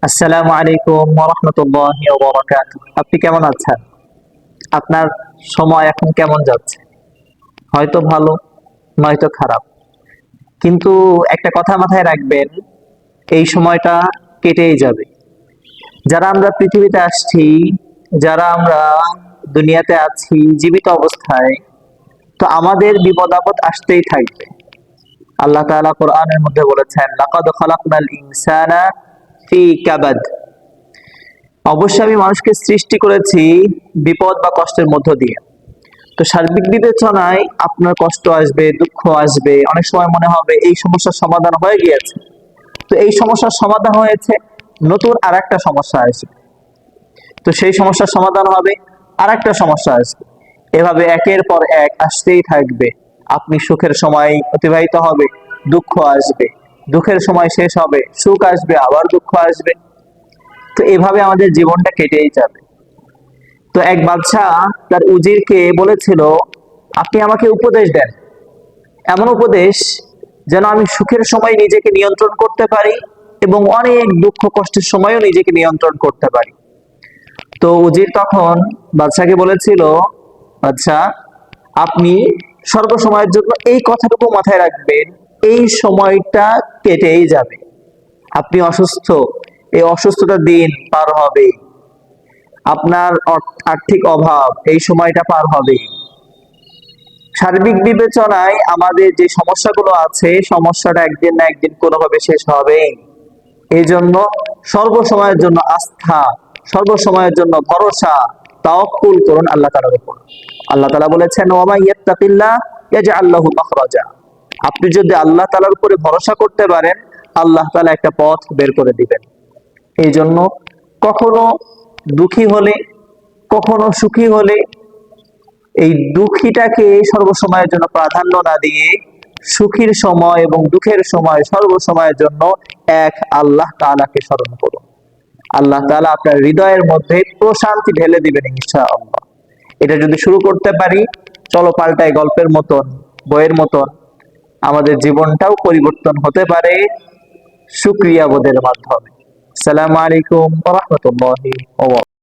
আসসালামু আলাইকুম ওয়া রাহমাতুল্লাহি ওয়া বারাকাতুহু। আপনি কেমন আছেন? আপনার সময় এখন কেমন যাচ্ছে? হয়তো ভালো, নয়তো খারাপ। কিন্তু একটা কথা মাথায় রাখবেন, এই সময়টা কেটেই যাবে। যারা আমরা পৃথিবীতে আসছি, যারা আমরা দুনিয়াতে আছি জীবিত অবস্থায়, তো আমাদের বিপদ আপদ আসতেই থাকবে। আল্লাহ তাআলা কোরআনের মধ্যে বলেছেন, লাকাদ খালাকনাল ইনসানা ফি কাবাদ। অবশ্যই আমি মানুষকে সৃষ্টি করেছি বিপদ বা কষ্টের মধ্য দিয়ে। তো সার্বিক বিবেচনায় আপনার কষ্ট আসবে, দুঃখ আসবে, অনেক সময় মনে হবে এই সমস্যার সমাধান হয়ে গিয়েছে। তো এই সমস্যার সমাধান হয়েছে, নতুন আর একটা সমস্যা আসবে। তো সেই সমস্যার সমাধান হবে, আর একটা সমস্যা আসবে। এভাবে একের পর এক আসতেই থাকবে। আপনি সুখের সময় অতিবাহিত হবে, দুঃখ আসবে, দুঃখের সময় শেষ হবে, সুখ আসবে, আবার দুঃখ আসবে। তো এভাবে আমাদের জীবনটা কেটেই যাবে। তো এক বাদশাহ তার উজিরকে বলেছিল, আপনি আমাকে উপদেশ দেন, এমন উপদেশ যেন আমি সুখের সময় নিজেকে নিয়ন্ত্রণ করতে পারি এবং অনেক দুঃখ কষ্টের সময়ও নিজেকে নিয়ন্ত্রণ করতে পারি। তো উজির তখন বাদশাকে বলেছিল, বাদশাহ, আপনি সর্বসময়ের জন্য এই কথাটুকু মাথায় রাখবেন, এই সময়টা কেটেই যাবে। আপনি অসুস্থ, এই অসুস্থতার দিন পার হবে। আপনার আর্থিক অভাব, এই সময়টা পার হবে। সার্বিক বিবেচনায় আমাদের যে সমস্যাগুলো আছে, সমস্যাটা একদিন না একদিন কোনোভাবে শেষ হবেই। এই জন্য সর্বসময়ের জন্য আস্থা, সর্বসময়ের জন্য ভরসা, তাওয়াক্কুল করুন আল্লাহ তাআলার উপর। আল্লাহ তাআলা বলেছেন, ওয়া মান ইয়াত্তাকিল্লাহ ইয়াজআল লাহু মাখরাজা। আপনি যদি আল্লাহ তাআলার উপরে ভরসা করতে পারেন, আল্লাহ তাআলা একটা পথ বের করে দিবেন। এই জন্য কখনো দুঃখী হলে, কখনো সুখী হলে, এই দুঃখীটাকে সর্বসময়ের জন্য প্রাধান্য না দিয়ে সুখীর সময় এবং দুঃখের সময় সর্বসময়ের জন্য এক আল্লাহ তাআলাকে স্মরণ করুন। আল্লাহ তাআলা আপনার হৃদয়ের মধ্যে প্রশান্তি ঢেলে দিবেন ইনশাআল্লাহ। এটা যদি শুরু করতে পারি, চলো পাল্টাই গল্পের মতন, বইয়ের মতন আমাদের জীবনটাও পরিবর্তন হতে পারে শুকরিয়া বোধের মাধ্যমে। আসসালামু আলাইকুম ওয়া রাহমাতুল্লাহি ওয়া বারাকাতুহু।